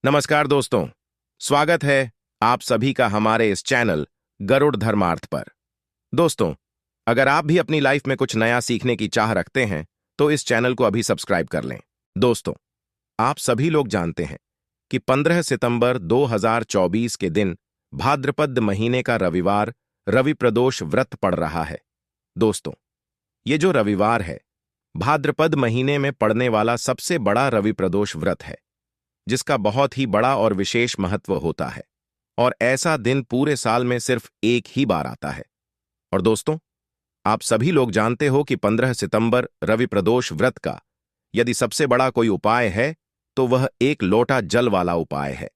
नमस्कार दोस्तों। स्वागत है आप सभी का हमारे इस चैनल गरुड़ धर्मार्थ पर। दोस्तों, अगर आप भी अपनी लाइफ में कुछ नया सीखने की चाह रखते हैं तो इस चैनल को अभी सब्सक्राइब कर लें। दोस्तों, आप सभी लोग जानते हैं कि 15 सितंबर 2024 के दिन भाद्रपद महीने का रविवार रवि प्रदोष व्रत पड़ रहा है। दोस्तों, ये जो रविवार है भाद्रपद महीने में पड़ने वाला सबसे बड़ा रवि प्रदोष व्रत है, जिसका बहुत ही बड़ा और विशेष महत्व होता है। और ऐसा दिन पूरे साल में सिर्फ एक ही बार आता है। और दोस्तों, आप सभी लोग जानते हो कि 15 सितंबर रवि प्रदोष व्रत का यदि सबसे बड़ा कोई उपाय है तो वह एक लोटा जल वाला उपाय है।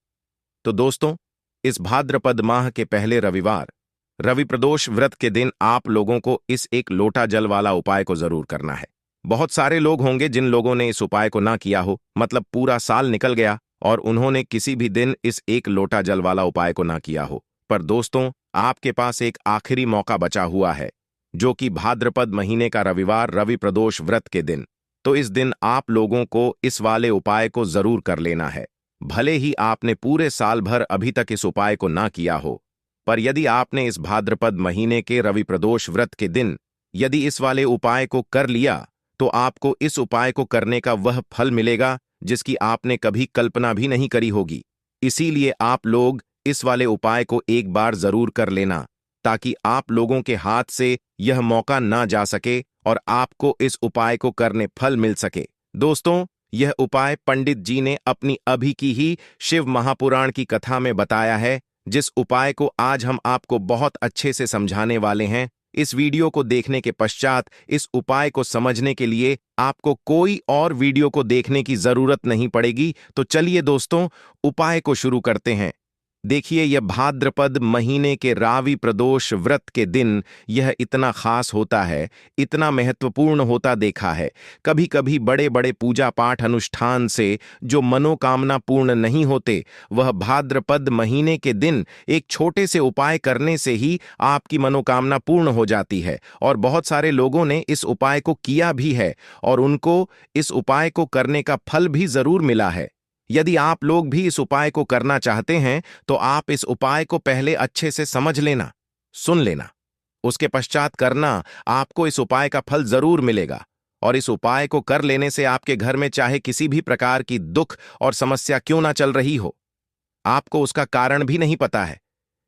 तो दोस्तों, इस भाद्रपद माह के पहले रविवार रवि प्रदोष व्रत के दिन आप लोगों को इस एक लोटा जल वाला उपाय को जरूर करना है। बहुत सारे लोग होंगे जिन लोगों ने इस उपाय को ना किया हो, मतलब पूरा साल निकल गया और उन्होंने किसी भी दिन इस एक लोटा जल वाला उपाय को ना किया हो। पर दोस्तों, आपके पास एक आखिरी मौका बचा हुआ है, जो कि भाद्रपद महीने का रविवार रवि प्रदोष व्रत के दिन। तो इस दिन आप लोगों को इस वाले उपाय को जरूर कर लेना है। भले ही आपने पूरे साल भर अभी तक इस उपाय को ना किया हो, पर यदि आपने इस भाद्रपद महीने के रवि प्रदोष व्रत के दिन यदि इस वाले उपाय को कर लिया तो आपको इस उपाय को करने का वह फल मिलेगा जिसकी आपने कभी कल्पना भी नहीं करी होगी। इसीलिए आप लोग इस वाले उपाय को एक बार जरूर कर लेना, ताकि आप लोगों के हाथ से यह मौका ना जा सके और आपको इस उपाय को करने फल मिल सके। दोस्तों, यह उपाय पंडित जी ने अपनी अभी की ही शिव महापुराण की कथा में बताया है, जिस उपाय को आज हम आपको बहुत अच्छे से समझाने वाले हैं। इस वीडियो को देखने के पश्चात इस उपाय को समझने के लिए आपको कोई और वीडियो को देखने की जरूरत नहीं पड़ेगी। तो चलिए दोस्तों, उपाय को शुरू करते हैं। देखिए, यह भाद्रपद महीने के रवि प्रदोष व्रत के दिन यह इतना खास होता है, इतना महत्वपूर्ण होता देखा है। कभी कभी बड़े बड़े पूजा पाठ अनुष्ठान से जो मनोकामना पूर्ण नहीं होते, वह भाद्रपद महीने के दिन एक छोटे से उपाय करने से ही आपकी मनोकामना पूर्ण हो जाती है। और बहुत सारे लोगों ने इस उपाय को किया भी है और उनको इस उपाय को करने का फल भी जरूर मिला है। यदि आप लोग भी इस उपाय को करना चाहते हैं तो आप इस उपाय को पहले अच्छे से समझ लेना, सुन लेना, उसके पश्चात करना। आपको इस उपाय का फल जरूर मिलेगा। और इस उपाय को कर लेने से आपके घर में चाहे किसी भी प्रकार की दुख और समस्या क्यों ना चल रही हो, आपको उसका कारण भी नहीं पता है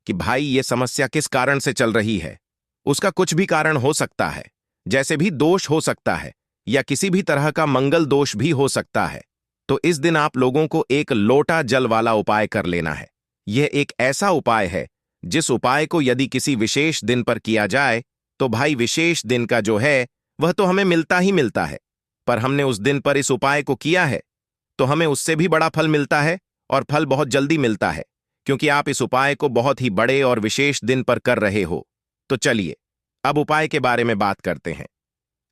कि भाई ये समस्या किस कारण से चल रही है। उसका कुछ भी कारण हो सकता है, जैसे भी दोष हो सकता है या किसी भी तरह का मंगल दोष भी हो सकता है। तो इस दिन आप लोगों को एक लोटा जल वाला उपाय कर लेना है। यह एक ऐसा उपाय है जिस उपाय को यदि किसी विशेष दिन पर किया जाए तो भाई विशेष दिन का जो है वह तो हमें मिलता ही मिलता है, पर हमने उस दिन पर इस उपाय को किया है तो हमें उससे भी बड़ा फल मिलता है। और फल बहुत जल्दी मिलता है, क्योंकि आप इस उपाय को बहुत ही बड़े और विशेष दिन पर कर रहे हो। तो चलिए अब उपाय के बारे में बात करते हैं।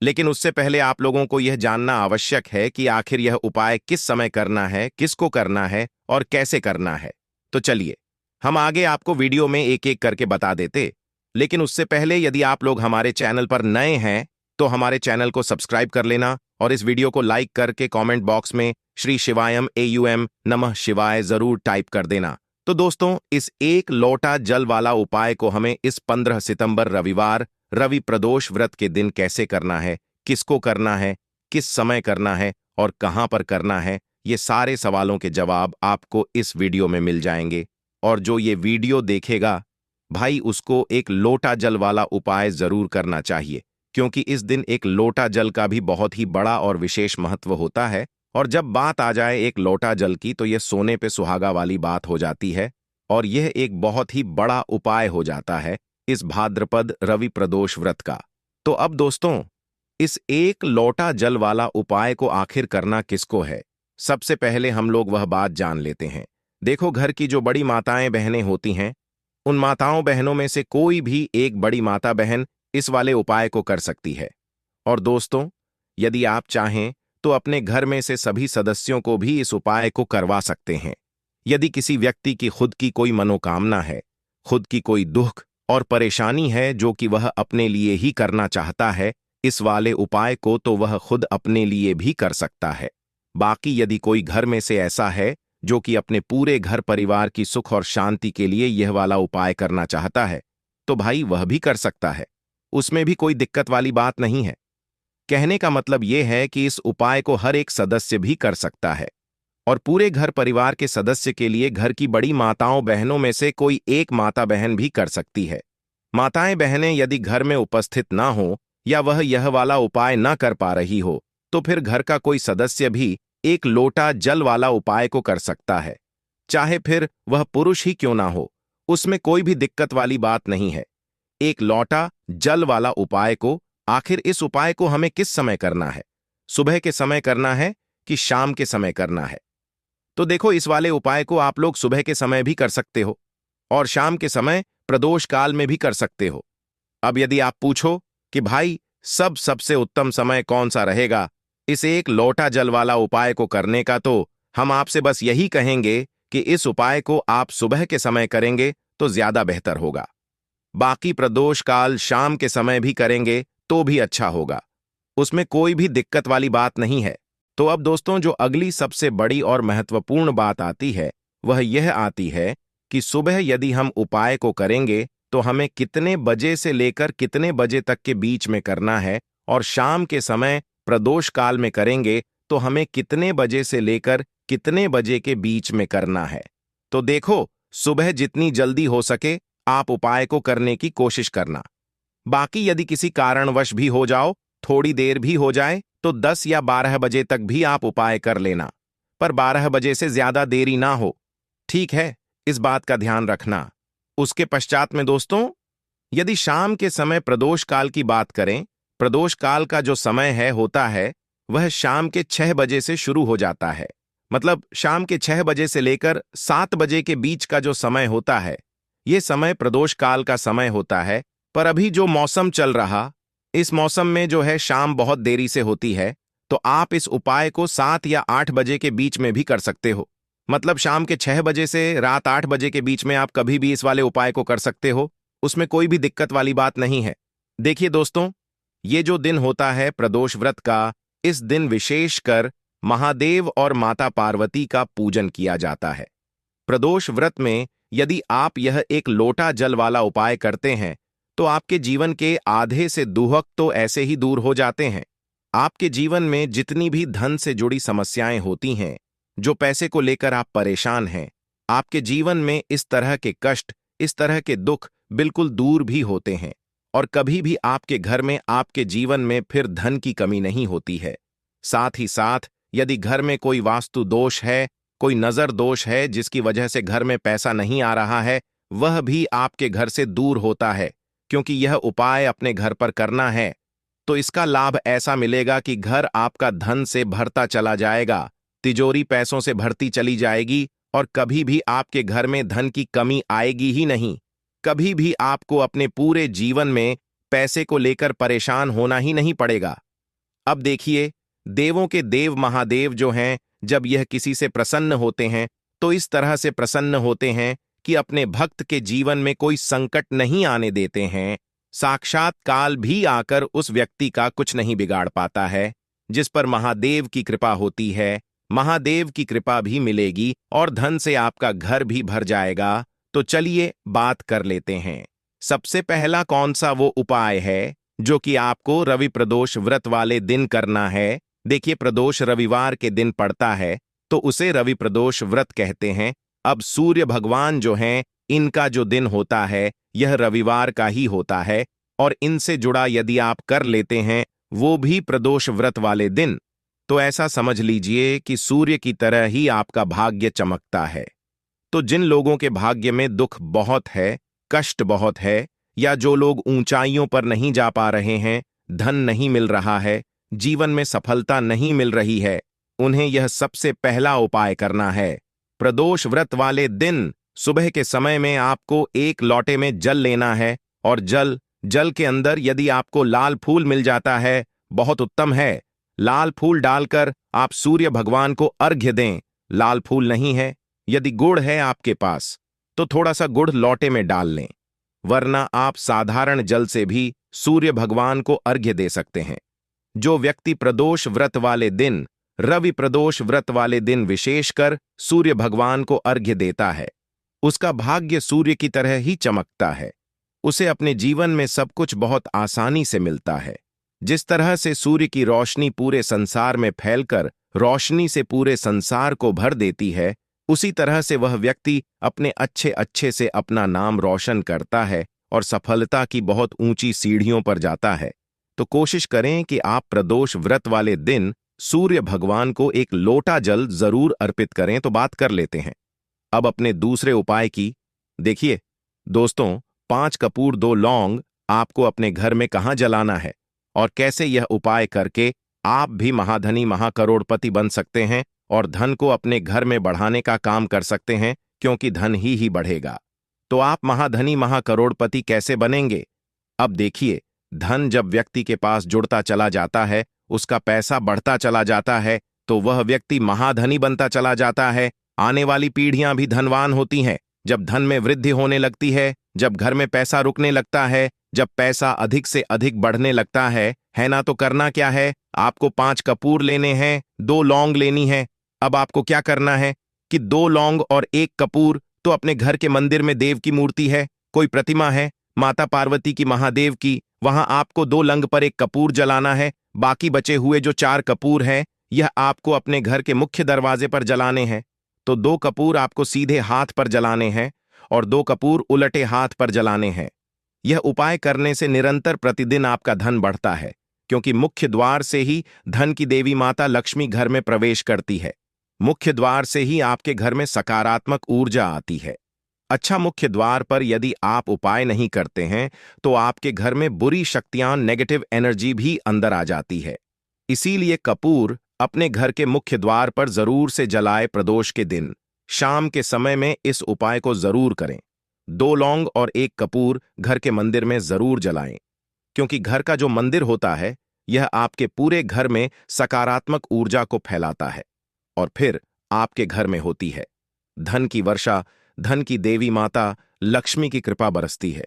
लेकिन उससे पहले आप लोगों को यह जानना आवश्यक है कि आखिर यह उपाय किस समय करना है, किसको करना है और कैसे करना है। तो चलिए हम आगे आपको वीडियो में एक एक करके बता देते। लेकिन उससे पहले यदि आप लोग हमारे चैनल पर नए हैं तो हमारे चैनल को सब्सक्राइब कर लेना और इस वीडियो को लाइक करके कमेंट बॉक्स में श्री शिवायम AUM नमः शिवाय जरूर टाइप कर देना। तो दोस्तों, इस एक लोटा जल वाला उपाय को हमें इस 15 सितंबर रविवार रवि प्रदोष व्रत के दिन कैसे करना है, किसको करना है, किस समय करना है और कहां पर करना है, ये सारे सवालों के जवाब आपको इस वीडियो में मिल जाएंगे। और जो ये वीडियो देखेगा भाई, उसको एक लोटा जल वाला उपाय जरूर करना चाहिए, क्योंकि इस दिन एक लोटा जल का भी बहुत ही बड़ा और विशेष महत्व होता है। और जब बात आ जाए एक लोटा जल की तो यह सोने पे सुहागा वाली बात हो जाती है और यह एक बहुत ही बड़ा उपाय हो जाता है इस भाद्रपद रवि प्रदोष व्रत का। तो अब दोस्तों, इस एक लोटा जल वाला उपाय को आखिर करना किसको है, सबसे पहले हम लोग वह बात जान लेते हैं। देखो, घर की जो बड़ी माताएं बहनें होती हैं, उन माताओं बहनों में से कोई भी एक बड़ी माता बहन इस वाले उपाय को कर सकती है। और दोस्तों, यदि आप चाहें तो अपने घर में से सभी सदस्यों को भी इस उपाय को करवा सकते हैं। यदि किसी व्यक्ति की खुद की कोई मनोकामना है, खुद की कोई दुख और परेशानी है जो कि वह अपने लिए ही करना चाहता है इस वाले उपाय को, तो वह खुद अपने लिए भी कर सकता है। बाकी यदि कोई घर में से ऐसा है जो कि अपने पूरे घर परिवार की सुख और शांति के लिए यह वाला उपाय करना चाहता है, तो भाई वह भी कर सकता है। उसमें भी कोई दिक्कत वाली बात नहीं है। कहने का मतलब यह है कि इस उपाय को हर एक सदस्य भी कर सकता है और पूरे घर परिवार के सदस्य के लिए घर की बड़ी माताओं बहनों में से कोई एक माता बहन भी कर सकती है। माताएं बहनें यदि घर में उपस्थित ना हो या वह यह वाला उपाय ना कर पा रही हो, तो फिर घर का कोई सदस्य भी एक लोटा जल वाला उपाय को कर सकता है, चाहे फिर वह पुरुष ही क्यों ना हो। उसमें कोई भी दिक्कत वाली बात नहीं है। एक लोटा जल वाला उपाय को, आखिर इस उपाय को हमें किस समय करना है? सुबह के समय करना है कि शाम के समय करना है? तो देखो, इस वाले उपाय को आप लोग सुबह के समय भी कर सकते हो और शाम के समय प्रदोष काल में भी कर सकते हो। अब यदि आप पूछो कि भाई सबसे उत्तम समय कौन सा रहेगा इस एक लोटा जल वाला उपाय को करने का, तो हम आपसे बस यही कहेंगे कि इस उपाय को आप सुबह के समय करेंगे तो ज्यादा बेहतर होगा। बाकी प्रदोष काल शाम के समय भी करेंगे तो भी अच्छा होगा, उसमें कोई भी दिक्कत वाली बात नहीं है। तो अब दोस्तों, जो अगली सबसे बड़ी और महत्वपूर्ण बात आती है वह यह आती है कि सुबह यदि हम उपाय को करेंगे तो हमें कितने बजे से लेकर कितने बजे तक के बीच में करना है, और शाम के समय प्रदोष काल में करेंगे तो हमें कितने बजे से लेकर कितने बजे के बीच में करना है। तो देखो, सुबह जितनी जल्दी हो सके आप उपाय को करने की कोशिश करना। बाकी यदि किसी कारणवश भी हो जाओ, थोड़ी देर भी हो जाए, तो 10 या 12 बजे तक भी आप उपाय कर लेना, पर 12 बजे से ज्यादा देरी ना हो। ठीक है, इस बात का ध्यान रखना। उसके पश्चात में दोस्तों, यदि शाम के समय प्रदोष काल की बात करें, प्रदोष काल का जो समय होता है वह शाम के 6 बजे से शुरू हो जाता है। मतलब शाम के 6 बजे से लेकर 7 बजे के बीच का जो समय होता है, यह समय प्रदोष काल का समय होता है। पर अभी जो मौसम चल रहा, इस मौसम में जो है शाम बहुत देरी से होती है, तो आप इस उपाय को 7 या 8 बजे के बीच में भी कर सकते हो। मतलब शाम के 6 बजे से रात 8 बजे के बीच में आप कभी भी इस वाले उपाय को कर सकते हो, उसमें कोई भी दिक्कत वाली बात नहीं है। देखिए दोस्तों, ये जो दिन होता है प्रदोष व्रत का, इस दिन विशेषकर महादेव और माता पार्वती का पूजन किया जाता है। प्रदोष व्रत में यदि आप यह एक लोटा जल वाला उपाय करते हैं तो आपके जीवन के आधे से दुहक तो ऐसे ही दूर हो जाते हैं। आपके जीवन में जितनी भी धन से जुड़ी समस्याएं होती हैं, जो पैसे को लेकर आप परेशान हैं, आपके जीवन में इस तरह के कष्ट, इस तरह के दुख बिल्कुल दूर भी होते हैं और कभी भी आपके घर में, आपके जीवन में फिर धन की कमी नहीं होती है। साथ ही साथ यदि घर में कोई वास्तु दोष है, कोई नजर दोष है जिसकी वजह से घर में पैसा नहीं आ रहा है, वह भी आपके घर से दूर होता है। क्योंकि यह उपाय अपने घर पर करना है तो इसका लाभ ऐसा मिलेगा कि घर आपका धन से भरता चला जाएगा, तिजोरी पैसों से भरती चली जाएगी और कभी भी आपके घर में धन की कमी आएगी ही नहीं। कभी भी आपको अपने पूरे जीवन में पैसे को लेकर परेशान होना ही नहीं पड़ेगा। अब देखिए, देवों के देव महादेव जो हैं, जब यह किसी से प्रसन्न होते हैं तो इस तरह से प्रसन्न होते हैं कि अपने भक्त के जीवन में कोई संकट नहीं आने देते हैं। साक्षात काल भी आकर उस व्यक्ति का कुछ नहीं बिगाड़ पाता है। जिस पर महादेव की कृपा होती है, महादेव की कृपा भी मिलेगी और धन से आपका घर भी भर जाएगा। तो चलिए बात कर लेते हैं। सबसे पहला कौन सा वो उपाय है जो कि आपको रवि प्रदोष व्रत वाले दिन करना है। देखिए, प्रदोष रविवार के दिन पड़ता है तो उसे रवि प्रदोष व्रत कहते हैं। अब सूर्य भगवान जो हैं, इनका जो दिन होता है यह रविवार का ही होता है और इनसे जुड़ा यदि आप कर लेते हैं वो भी प्रदोष व्रत वाले दिन, तो ऐसा समझ लीजिए कि सूर्य की तरह ही आपका भाग्य चमकता है। तो जिन लोगों के भाग्य में दुख बहुत है, कष्ट बहुत है, या जो लोग ऊंचाइयों पर नहीं जा पा रहे हैं, धन नहीं मिल रहा है, जीवन में सफलता नहीं मिल रही है, उन्हें यह सबसे पहला उपाय करना है। प्रदोष व्रत वाले दिन सुबह के समय में आपको एक लोटे में जल लेना है और जल के अंदर यदि आपको लाल फूल मिल जाता है, बहुत उत्तम है। लाल फूल डालकर आप सूर्य भगवान को अर्घ्य दें। लाल फूल नहीं है, यदि गुड़ है आपके पास तो थोड़ा सा गुड़ लोटे में डाल लें, वरना आप साधारण जल से भी सूर्य भगवान को अर्घ्य दे सकते हैं। जो व्यक्ति प्रदोष व्रत वाले दिन रवि प्रदोष व्रत वाले दिन विशेषकर सूर्य भगवान को अर्घ्य देता है, उसका भाग्य सूर्य की तरह ही चमकता है। उसे अपने जीवन में सब कुछ बहुत आसानी से मिलता है। जिस तरह से सूर्य की रोशनी पूरे संसार में फैलकर रोशनी से पूरे संसार को भर देती है, उसी तरह से वह व्यक्ति अपने अच्छे अच्छे से अपना नाम रोशन करता है और सफलता की बहुत ऊंची सीढ़ियों पर जाता है। तो कोशिश करें कि आप प्रदोष व्रत वाले दिन सूर्य भगवान को एक लोटा जल जरूर अर्पित करें। तो बात कर लेते हैं अब अपने दूसरे उपाय की। देखिए दोस्तों, 5 कपूर 2 लौंग आपको अपने घर में कहाँ जलाना है और कैसे यह उपाय करके आप भी महाधनी महाकरोड़पति बन सकते हैं और धन को अपने घर में बढ़ाने का काम कर सकते हैं, क्योंकि धन ही बढ़ेगा। तो आप महाधनी महाकरोड़पति कैसे बनेंगे? अब देखिए, धन जब व्यक्ति के पास जुड़ता चला जाता है, उसका पैसा बढ़ता चला जाता है, तो वह व्यक्ति महाधनी बनता चला जाता है। आने वाली पीढ़ियां भी धनवान होती हैं। जब धन में वृद्धि होने लगती है, जब घर में पैसा रुकने लगता है, जब पैसा अधिक से अधिक बढ़ने लगता है ना, तो करना क्या है? आपको 5 कपूर लेने हैं, 2 लौंग लेनी है। अब आपको क्या करना है कि 2 लौंग और 1 कपूर तो अपने घर के मंदिर में देव की मूर्ति है, कोई प्रतिमा है माता पार्वती की, महादेव की, वहां आपको 2 लंग पर 1 कपूर जलाना है। बाकी बचे हुए जो 4 कपूर हैं, यह आपको अपने घर के मुख्य दरवाजे पर जलाने हैं। तो 2 कपूर आपको सीधे हाथ पर जलाने हैं और 2 कपूर उलटे हाथ पर जलाने हैं। यह उपाय करने से निरंतर प्रतिदिन आपका धन बढ़ता है, क्योंकि मुख्य द्वार से ही धन की देवी माता लक्ष्मी घर में प्रवेश करती है। मुख्य द्वार से ही आपके घर में सकारात्मक ऊर्जा आती है। अच्छा, मुख्य द्वार पर यदि आप उपाय नहीं करते हैं तो आपके घर में बुरी शक्तियां, नेगेटिव एनर्जी भी अंदर आ जाती है। इसीलिए कपूर अपने घर के मुख्य द्वार पर जरूर से जलाए। प्रदोष के दिन शाम के समय में इस उपाय को जरूर करें। 2 लौंग और 1 कपूर घर के मंदिर में जरूर जलाएं, क्योंकि घर का जो मंदिर होता है, यह आपके पूरे घर में सकारात्मक ऊर्जा को फैलाता है और फिर आपके घर में होती है धन की वर्षा। धन की देवी माता लक्ष्मी की कृपा बरसती है।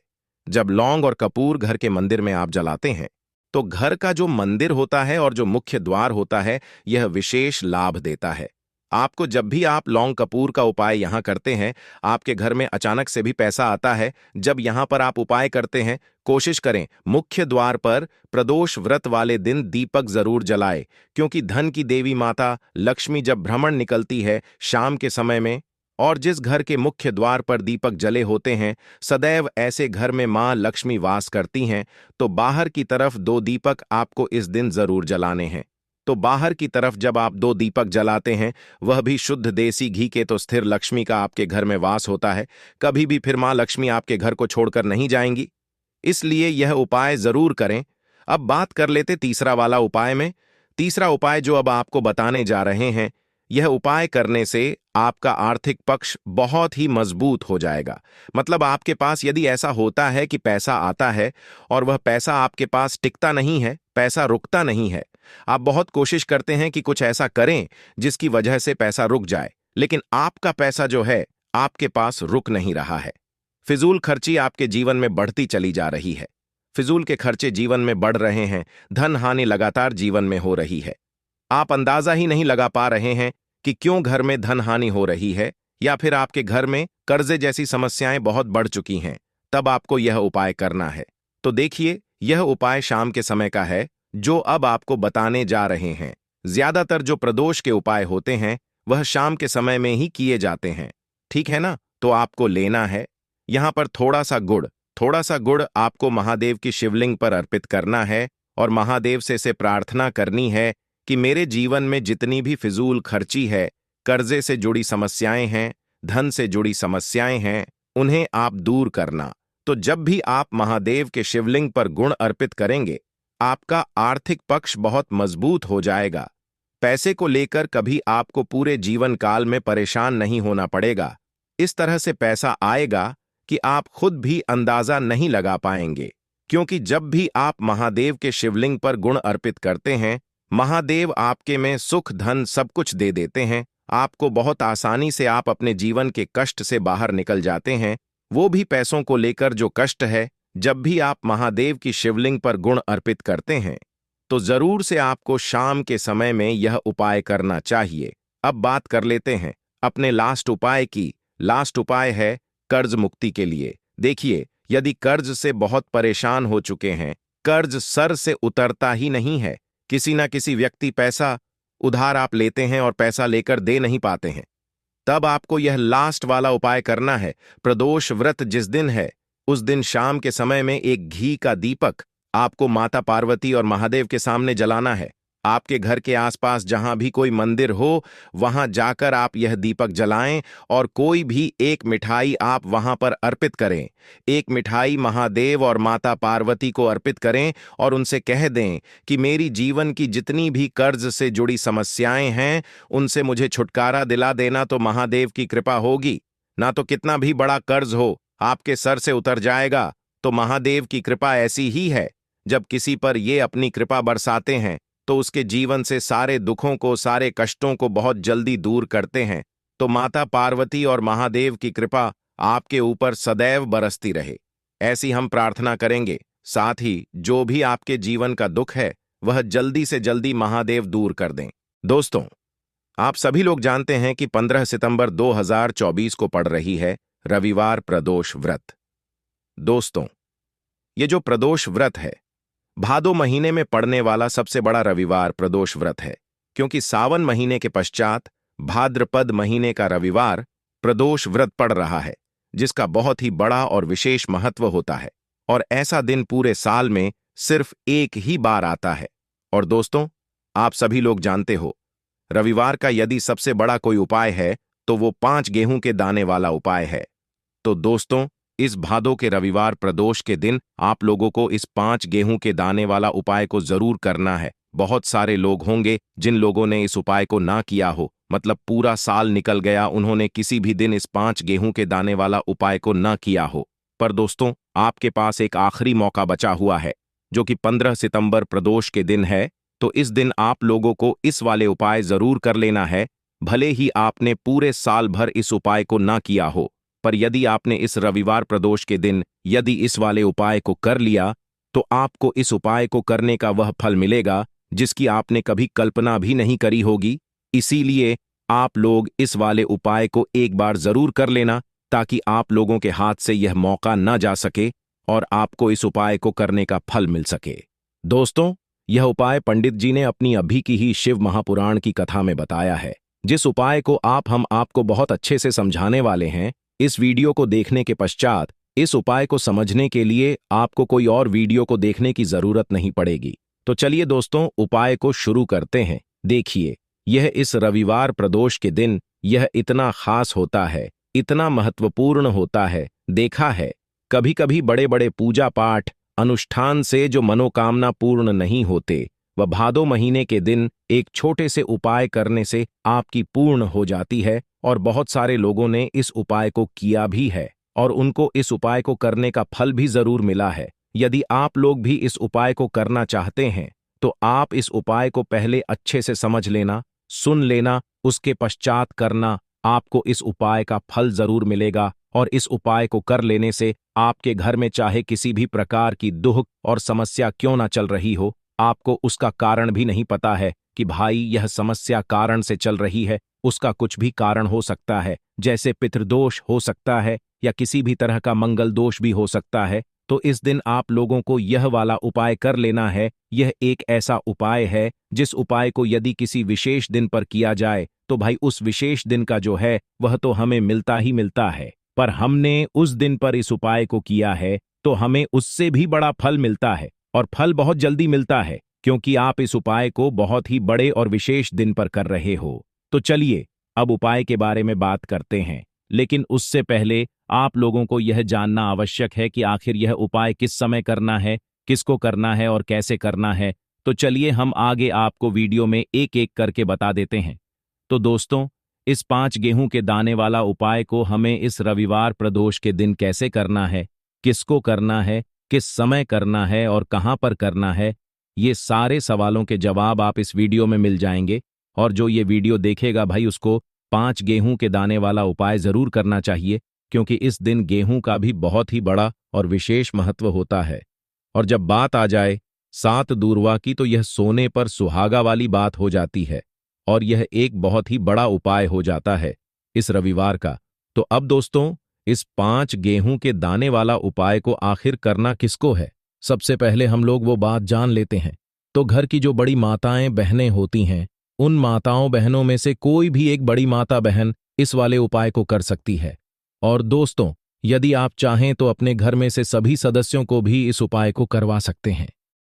जब लौंग और कपूर घर के मंदिर में आप जलाते हैं, तो घर का जो मंदिर होता है और जो मुख्य द्वार होता है, यह विशेष लाभ देता है। आपको जब भी आप लौंग कपूर का उपाय यहां करते हैं, आपके घर में अचानक से भी पैसा आता है। जब यहां पर आप उपाय करते हैं, कोशिश करें मुख्य द्वार पर प्रदोष व्रत वाले दिन दीपक जरूर जलाए, क्योंकि धन की देवी माता लक्ष्मी जब भ्रमण निकलती है शाम के समय में, और जिस घर के मुख्य द्वार पर दीपक जले होते हैं, सदैव ऐसे घर में मां लक्ष्मी वास करती हैं। तो बाहर की तरफ 2 दीपक आपको इस दिन जरूर जलाने हैं। तो बाहर की तरफ जब आप 2 दीपक जलाते हैं, वह भी शुद्ध देसी घी के, तो स्थिर लक्ष्मी का आपके घर में वास होता है। कभी भी फिर मां लक्ष्मी आपके घर को छोड़कर नहीं जाएंगी, इसलिए यह उपाय जरूर करें। अब बात कर लेते तीसरा वाला उपाय में। तीसरा उपाय जो अब आपको बताने जा रहे हैं, यह उपाय करने से आपका आर्थिक पक्ष बहुत ही मजबूत हो जाएगा। मतलब आपके पास यदि ऐसा होता है कि पैसा आता है और वह पैसा आपके पास टिकता नहीं है, पैसा रुकता नहीं है, आप बहुत कोशिश करते हैं कि कुछ ऐसा करें जिसकी वजह से पैसा रुक जाए, लेकिन आपका पैसा जो है आपके पास रुक नहीं रहा है। फिजूल खर्ची आपके जीवन में बढ़ती चली जा रही है। फिजूल के खर्चे जीवन में बढ़ रहे हैं। धन हानि लगातार जीवन में हो रही है। आप अंदाजा ही नहीं लगा पा रहे हैं कि क्यों घर में धन हानि हो रही है, या फिर आपके घर में कर्जे जैसी समस्याएं बहुत बढ़ चुकी हैं। तब आपको यह उपाय करना है। तो देखिए, यह उपाय शाम के समय का है जो अब आपको बताने जा रहे हैं। ज्यादातर जो प्रदोष के उपाय होते हैं, वह शाम के समय में ही किए जाते हैं, ठीक है ना? तो आपको लेना है यहां पर थोड़ा सा गुड़ आपको महादेव की शिवलिंग पर अर्पित करना है और महादेव से प्रार्थना करनी है कि मेरे जीवन में जितनी भी फिजूल खर्ची है, कर्जे से जुड़ी समस्याएं हैं, धन से जुड़ी समस्याएं हैं, उन्हें आप दूर करना। तो जब भी आप महादेव के शिवलिंग पर गुण अर्पित करेंगे, आपका आर्थिक पक्ष बहुत मजबूत हो जाएगा। पैसे को लेकर कभी आपको पूरे जीवन काल में परेशान नहीं होना पड़ेगा। इस तरह से पैसा आएगा कि आप खुद भी अंदाजा नहीं लगा पाएंगे, क्योंकि जब भी आप महादेव के शिवलिंग पर गुण अर्पित करते हैं, महादेव आपके में सुख धन सब कुछ दे देते हैं। आपको बहुत आसानी से आप अपने जीवन के कष्ट से बाहर निकल जाते हैं। वो भी पैसों को लेकर जो कष्ट है, जब भी आप महादेव की शिवलिंग पर गुण अर्पित करते हैं, तो जरूर से आपको शाम के समय में यह उपाय करना चाहिए। अब बात कर लेते हैं अपने लास्ट उपाय की। लास्ट उपाय है कर्ज मुक्ति के लिए। देखिए, यदि कर्ज से बहुत परेशान हो चुके हैं, कर्ज सर से उतरता ही नहीं है, किसी ना किसी व्यक्ति पैसा उधार आप लेते हैं और पैसा लेकर दे नहीं पाते हैं, तब आपको यह लास्ट वाला उपाय करना है। प्रदोष व्रत जिस दिन है, उस दिन शाम के समय में एक घी का दीपक आपको माता पार्वती और महादेव के सामने जलाना है। आपके घर के आसपास जहां भी कोई मंदिर हो, वहां जाकर आप यह दीपक जलाएं और कोई भी एक मिठाई आप वहां पर अर्पित करें। एक मिठाई महादेव और माता पार्वती को अर्पित करें और उनसे कह दें कि मेरी जीवन की जितनी भी कर्ज से जुड़ी समस्याएं हैं, उनसे मुझे छुटकारा दिला देना, तो महादेव की कृपा होगी। ना तो कितना भी बड़ा कर्ज हो, आपके सर से उतर जाएगा। तो महादेव की कृपा ऐसी ही है, जब किसी पर ये अपनी कृपा बरसाते हैं तो उसके जीवन से सारे दुखों को, सारे कष्टों को बहुत जल्दी दूर करते हैं। तो माता पार्वती और महादेव की कृपा आपके ऊपर सदैव बरसती रहे, ऐसी हम प्रार्थना करेंगे। साथ ही जो भी आपके जीवन का दुख है, वह जल्दी से जल्दी महादेव दूर कर दें। दोस्तों, आप सभी लोग जानते हैं कि 15 सितंबर 2024 को पड़ रही है रविवार प्रदोष व्रत। दोस्तों, ये जो प्रदोष व्रत है, भादो महीने में पड़ने वाला सबसे बड़ा रविवार प्रदोष व्रत है, क्योंकि सावन महीने के पश्चात भाद्रपद महीने का रविवार प्रदोष व्रत पड़ रहा है, जिसका बहुत ही बड़ा और विशेष महत्व होता है। और ऐसा दिन पूरे साल में सिर्फ एक ही बार आता है। और दोस्तों, आप सभी लोग जानते हो, रविवार का यदि सबसे बड़ा कोई उपाय है तो वो 5 गेहूं के दाने वाला उपाय है। तो दोस्तों, इस भादो के रविवार प्रदोष के दिन आप लोगों को इस 5 गेहूं के दाने वाला उपाय को जरूर करना है। बहुत सारे लोग होंगे जिन लोगों ने इस उपाय को ना किया हो, मतलब पूरा साल निकल गया, उन्होंने किसी भी दिन इस 5 गेहूं के दाने वाला उपाय को ना किया हो। पर दोस्तों, आपके पास एक आखिरी मौका बचा हुआ है, जो कि 15 सितंबर प्रदोष के दिन है। तो इस दिन आप लोगों को इस वाले उपाय जरूर कर लेना है, भले ही आपने पूरे साल भर इस उपाय को ना किया हो। पर यदि आपने इस रविवार प्रदोष के दिन यदि इस वाले उपाय को कर लिया, तो आपको इस उपाय को करने का वह फल मिलेगा जिसकी आपने कभी कल्पना भी नहीं करी होगी। इसीलिए आप लोग इस वाले उपाय को एक बार जरूर कर लेना, ताकि आप लोगों के हाथ से यह मौका न जा सके और आपको इस उपाय को करने का फल मिल सके। दोस्तों, यह उपाय पंडित जी ने अपनी अभी की ही शिव महापुराण की कथा में बताया है, जिस उपाय को हम आपको बहुत अच्छे से समझाने वाले हैं। इस वीडियो को देखने के पश्चात इस उपाय को समझने के लिए आपको कोई और वीडियो को देखने की जरूरत नहीं पड़ेगी। तो चलिए दोस्तों, उपाय को शुरू करते हैं। देखिए, यह इस रविवार प्रदोष के दिन यह इतना खास होता है, इतना महत्वपूर्ण होता है। देखा है, कभी कभी बड़े बड़े पूजा पाठ अनुष्ठान से जो मनोकामना पूर्ण नहीं होते, वह भादो महीने के दिन एक छोटे से उपाय करने से आपकी पूर्ण हो जाती है। और बहुत सारे लोगों ने इस उपाय को किया भी है और उनको इस उपाय को करने का फल भी जरूर मिला है। यदि आप लोग भी इस उपाय को करना चाहते हैं, तो आप इस उपाय को पहले अच्छे से समझ लेना, सुन लेना, उसके पश्चात करना। आपको इस उपाय का फल जरूर मिलेगा और इस उपाय को कर लेने से आपके घर में चाहे किसी भी प्रकार की दुख और समस्या क्यों ना चल रही हो, आपको उसका कारण भी नहीं पता है कि भाई यह समस्या कारण से चल रही है, उसका कुछ भी कारण हो सकता है, जैसे पितृदोष हो सकता है या किसी भी तरह का मंगल दोष भी हो सकता है। तो इस दिन आप लोगों को यह वाला उपाय कर लेना है। यह एक ऐसा उपाय है जिस उपाय को यदि किसी विशेष दिन पर किया जाए, तो भाई उस विशेष दिन का जो है वह तो हमें मिलता ही मिलता है। पर हमने उस दिन पर इस उपाय को किया है तो हमें उससे भी बड़ा फल मिलता है, और फल बहुत जल्दी मिलता है, क्योंकि आप इस उपाय को बहुत ही बड़े और विशेष दिन पर कर रहे हो। तो चलिए अब उपाय के बारे में बात करते हैं, लेकिन उससे पहले आप लोगों को यह जानना आवश्यक है कि आखिर यह उपाय किस समय करना है, किसको करना है और कैसे करना है। तो चलिए हम आगे आपको वीडियो में एक एक करके बता देते हैं। तो दोस्तों, इस 5 गेहूं के दाने वाला उपाय को हमें इस रविवार प्रदोष के दिन कैसे करना है, किसको करना है, किस समय करना है और कहां पर करना है, ये सारे सवालों के जवाब आप इस वीडियो में मिल जाएंगे। और जो ये वीडियो देखेगा भाई, उसको 5 गेहूं के दाने वाला उपाय जरूर करना चाहिए, क्योंकि इस दिन गेहूं का भी बहुत ही बड़ा और विशेष महत्व होता है। और जब बात आ जाए 7 दूरवा की तो यह सोने पर सुहागा वाली बात हो जाती है और यह एक बहुत ही बड़ा उपाय हो जाता है इस रविवार का। तो अब दोस्तों, इस 5 गेहूं के दाने वाला उपाय को आखिर करना किसको है? सबसे पहले हम लोग वो बात जान लेते हैं। तो घर की जो बड़ी माताएं बहनें होती हैं, उन माताओं बहनों में से कोई भी एक बड़ी माता बहन इस वाले उपाय को कर सकती है। और दोस्तों, यदि आप चाहें तो अपने घर में से सभी सदस्यों को भी इस उपाय को करवा सकते हैं।